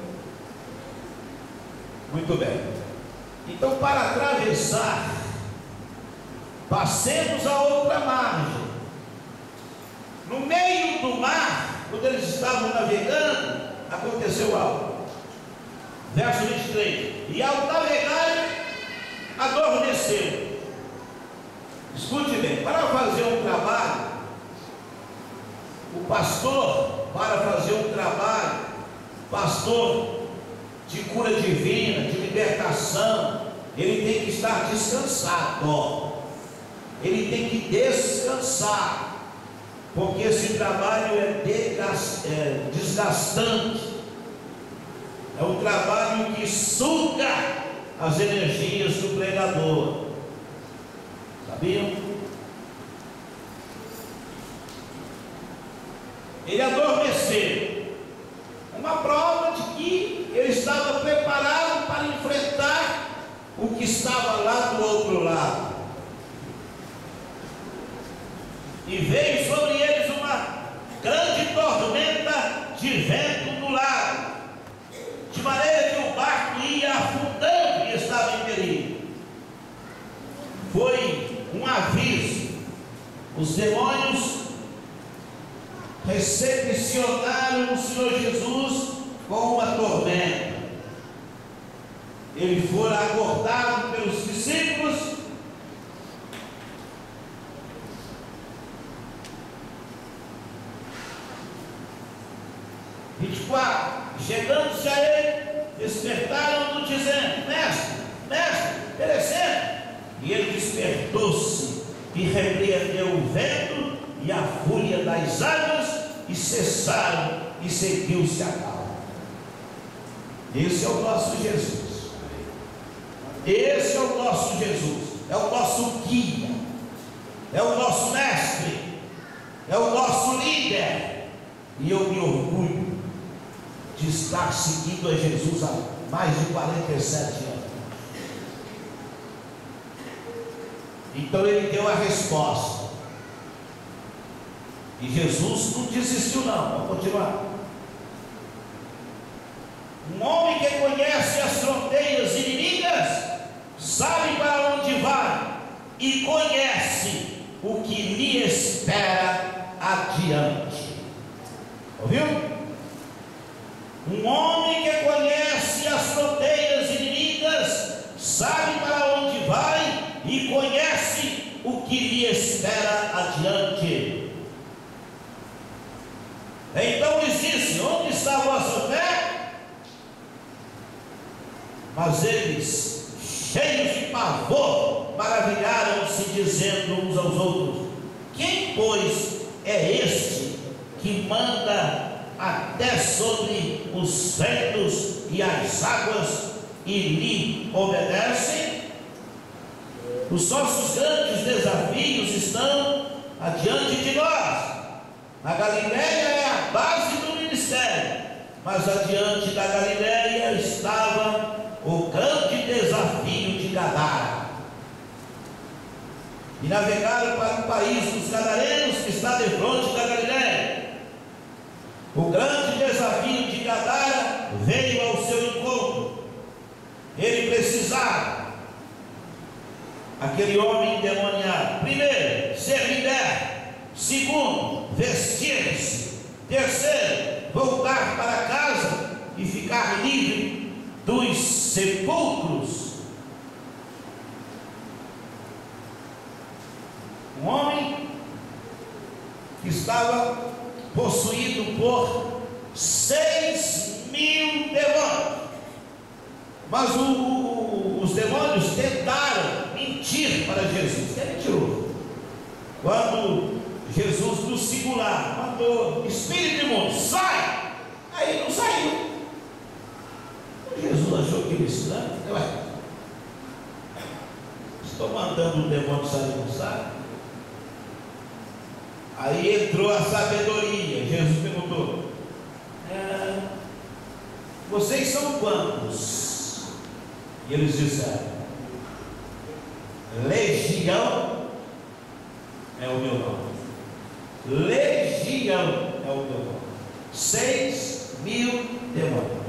Muito bem. Então, para atravessar, passemos a outra margem. No meio do mar, quando eles estavam navegando, aconteceu algo. Verso 23: e ao navegar, adormeceram. Escute bem, para fazer um trabalho, o pastor, pastor de cura divina, de libertação, ele tem que estar descansado. Ele tem que descansar, porque esse trabalho é desgastante. É um trabalho que suga as energias do pregador. Sabiam? Ele adormeceu. Uma prova de que ele estava preparado para enfrentar o que estava lá do outro lado. E veio sobre eles uma grande tormenta de vento do lado, de maneira que o barco ia afundando e estava em perigo. Foi um aviso. Os demônios recepcionaram o Senhor Jesus com uma tormenta. Ele foi acordado pelos discípulos. Chegando-se a ele, despertaram-no dizendo: mestre, perecendo. E ele despertou-se e repreendeu o vento e a fúria das águas, e cessaram, e seguiu-se a calma. Esse é o nosso Jesus. Esse é o nosso Jesus. É o nosso guia, é o nosso mestre, é o nosso líder. E eu me orgulho de estar seguindo a Jesus há mais de 47 anos. Então ele deu a resposta. E Jesus não desistiu não, vamos continuar. Um homem que conhece as fronteiras inimigas, sabe para onde vai e conhece o que lhe espera adiante. Ouviu? Um homem que conhece as fronteiras inimigas, sabe para onde vai e conhece o que lhe espera adiante. Então lhes disse: onde está a vossa fé? Mas eles, cheios de pavor, maravilharam-se, dizendo uns aos outros: quem, pois, é este que manda até sobre os ventos e as águas e lhe obedecem? Os nossos grandes desafios estão adiante de nós. A Galileia é a base do ministério, mas adiante da Galileia estava o grande desafio de Gadara. E navegaram para o país dos Gadarenos, que está de frente da Galileia. O grande desafio de Gadara veio ao seu encontro. Ele precisava, aquele homem endemoniado, primeiro, ser liberto. Segundo, vestir-se. Terceiro, voltar para casa e ficar livre dos sepulcros. Um homem que estava possuído por 6.000 demônios. Mas os demônios tentaram mentir para Jesus. É mentiroso. Quando Jesus nos singular mandou: espírito imundo, sai! Aí não saiu. Jesus achou que ele estranho. Estou mandando o demônio sair, não sai? Aí entrou a sabedoria. Jesus perguntou: vocês são quantos? E eles disseram: legião é o meu nome. Legião é o meu nome. 6.000 demônios.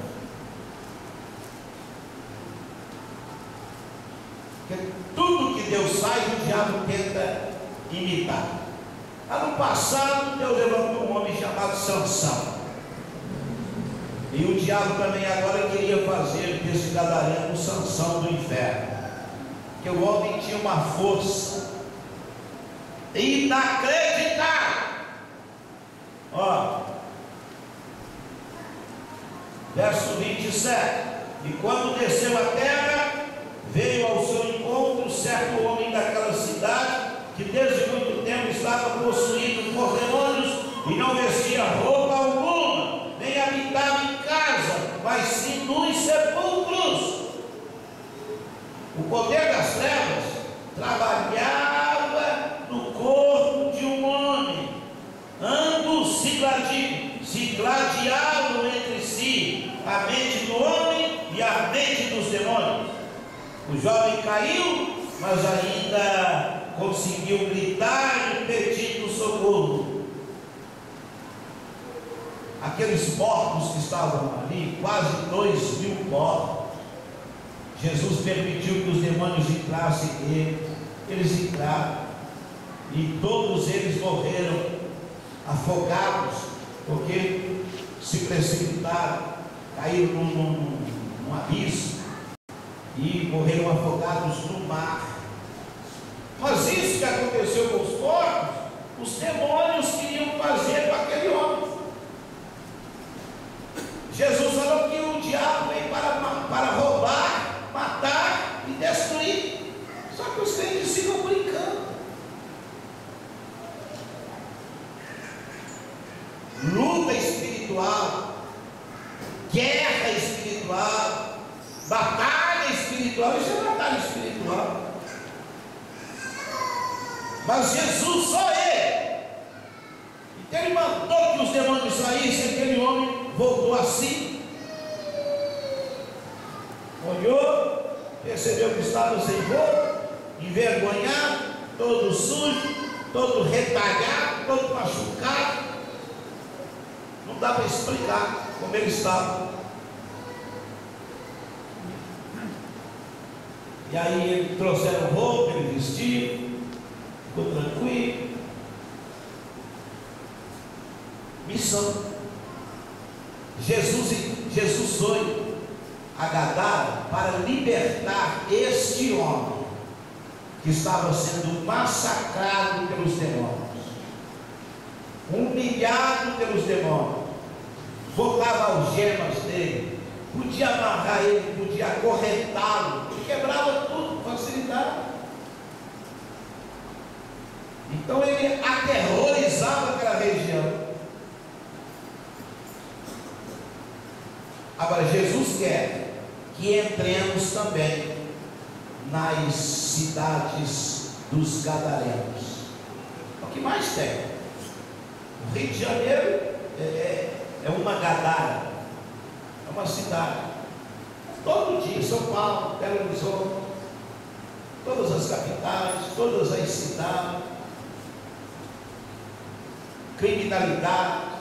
Porque tudo que Deus faz, o diabo tenta imitar. Ano passado, Deus levantou um homem chamado Sansão. E o diabo também agora queria fazer desse gadareno um Sansão do inferno. Porque o homem tinha uma força inacreditável. Ó, verso 27. E quando desceu a terra, veio ao seu encontro certo homem daquela cidade, que desde muito tempo estava possuído por demônios, e não vestia roupa alguma, nem habitava em casa, mas sim nos sepulcros. O poder das trevas trabalhava no corpo de um homem. Ambos se gladiavam entre si, a mente do homem e a mente dos demônios. O jovem caiu, mas ainda conseguiu gritar e pedir socorro. Aqueles mortos que estavam ali, quase 2.000 mortos, Jesus permitiu que os demônios entrassem nele. Eles entraram e todos eles morreram afogados, porque se precipitaram, caíram num abismo e morreram afogados no mar. Mas isso que aconteceu com os corpos, os demônios queriam fazer com aquele homem. Jesus falou que o diabo vem para roubar, matar e destruir. Só que os crentes ficam brincando. Luta espiritual, guerra espiritual, batalha espiritual. Isso é batalha espiritual. Mas Jesus, só Ele. Então Ele mandou que os demônios saíssem. Aquele homem voltou assim, olhou, percebeu que estava sem roupa, envergonhado, todo sujo, todo retalhado, todo machucado. Não dá para explicar como ele estava. E aí eles trouxeram roupa, ele vestiu, ficou tranquilo. Missão. Jesus foi a Gadara para libertar este homem que estava sendo massacrado pelos demônios, humilhado pelos demônios, botava algemas nele, podia amarrar ele, podia acorrentá-lo, quebrava tudo, facilitava. Então ele aterrorizava aquela região. Agora Jesus quer que entremos também nas cidades dos gadarenos. O que mais tem? O Rio de Janeiro é uma Gadara, é uma cidade. Todo dia, São Paulo, Belo Horizonte, todas as capitais, todas as cidades, criminalidade.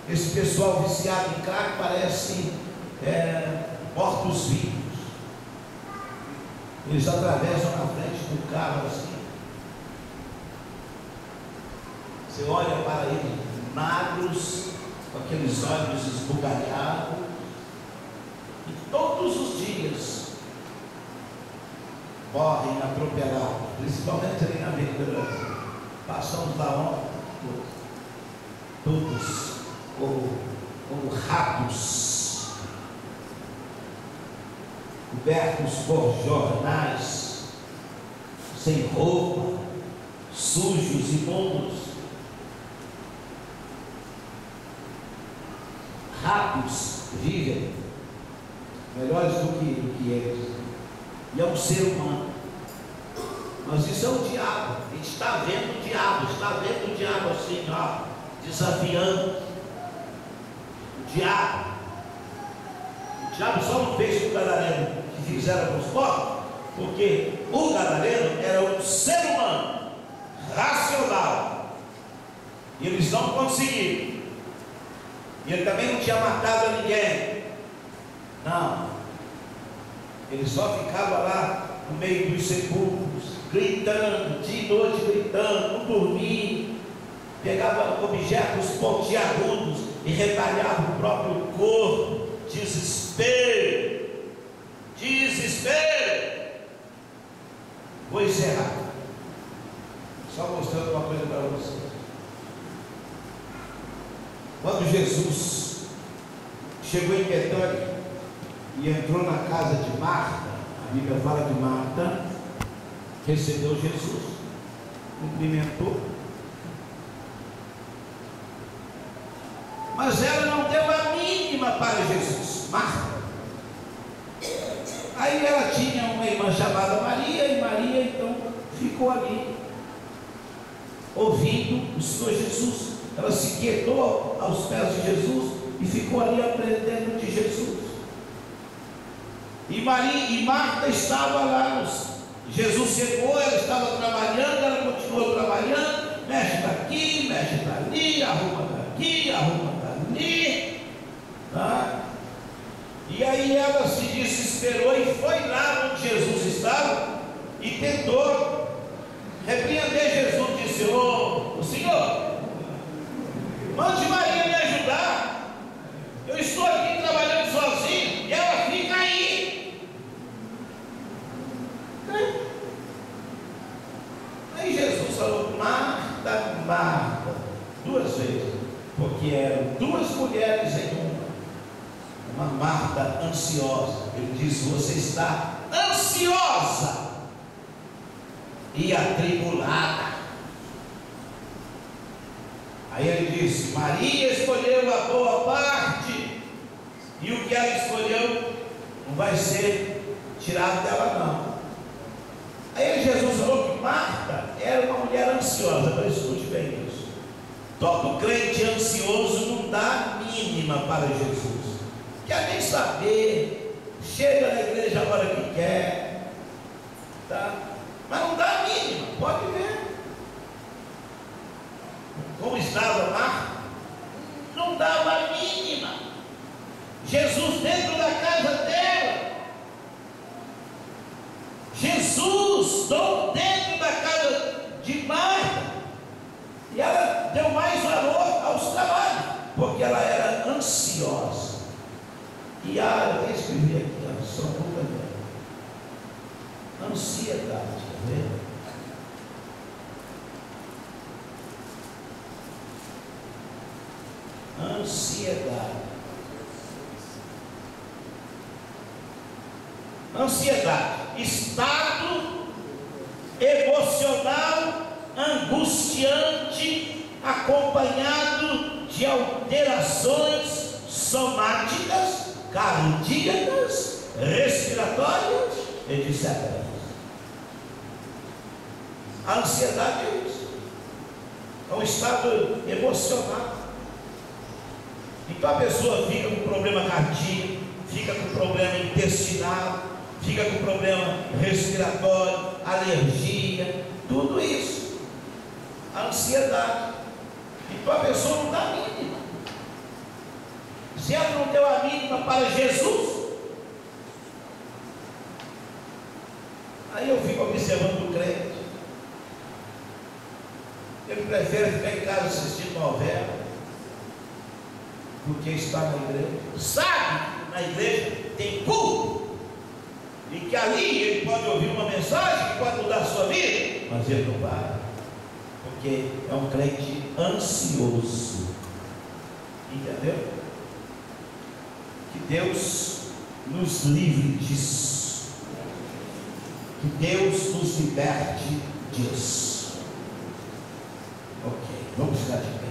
Esse pessoal viciado em crack parece mortos-vivos. Eles atravessam na frente do carro assim. Você olha para eles magros, com aqueles olhos esbugalhados, e todos os dias morrem atropelados, principalmente ali na Avenida. Passamos da onda, todos como ratos, cobertos por jornais, sem roupa, sujos, imundos. Ratos vivem melhores do que eles, e é um ser humano. Mas isso é o diabo. A gente está vendo o diabo, assim, ó, desafiando. O diabo só não fez com o gadareno que fizeram com os povos, porque o gadareno era um ser humano racional, e eles não conseguiram. E ele também não tinha matado a ninguém, não. Ele só ficava lá no meio dos sepulcros, gritando, de noite gritando, não dormia, pegava objetos pontiagudos e retalhava o próprio corpo. Desespero, vou encerrar só mostrando uma coisa para vocês. Quando Jesus chegou em Betânia e entrou na casa de Marta, a Bíblia fala que Marta recebeu Jesus, cumprimentou, mas ela não deu a mínima para Jesus, Marta. Aí ela tinha uma irmã chamada Maria, e Maria então ficou ali ouvindo o Senhor Jesus. Ela se quietou aos pés de Jesus e ficou ali aprendendo de Jesus. E Marta estava lá. Jesus chegou, ela estava trabalhando, ela continuou trabalhando, mexe daqui, mexe dali, arruma daqui, arruma dali, tá? E aí ela se desesperou e foi lá onde Jesus estava e tentou repreender Jesus. Disse: ô Senhor, mande Maria me ajudar, eu estou aqui trabalhando sozinho e ela fica aí. Aí Jesus falou: Marta, Marta, 2 vezes, porque eram 2 mulheres em uma Marta ansiosa. Ele disse: você está ansiosa e atribulada. Aí ele disse: Maria escolheu a boa parte, e o que ela escolheu não vai ser tirado dela, não. Aí Jesus falou que Marta era uma mulher ansiosa. Mas escute bem isso: todo crente ansioso não dá a mínima para Jesus, quer nem saber, chega na igreja a hora que quer, tá? Mas não dá a mínima. Pode ver como estava Marta, não dava a mínima. Jesus porque ela era ansiosa. E eu escrevi aqui, só um pouco ali. Ansiedade, quer ver? Ansiedade. Ansiedade, estado emocional angustiante, acompanhado de alterações somáticas, cardíacas, respiratórias, etc. A ansiedade é isso, é um estado emocional. Então a pessoa fica com problema cardíaco, fica com problema intestinal, fica com problema respiratório, alergia, tudo isso. A ansiedade. Então a pessoa não dá a mínima. Se ela não deu a mínima para Jesus, aí eu fico observando o crente. Ele prefere ficar em casa assistindo novela do que estar na igreja. Sabe que na igreja tem culto e que ali ele pode ouvir uma mensagem que pode mudar a sua vida, mas ele não vai, porque é um crente ansioso. Entendeu? Que Deus nos livre disso, que Deus nos liberte disso. Ok, vamos ficar de pé.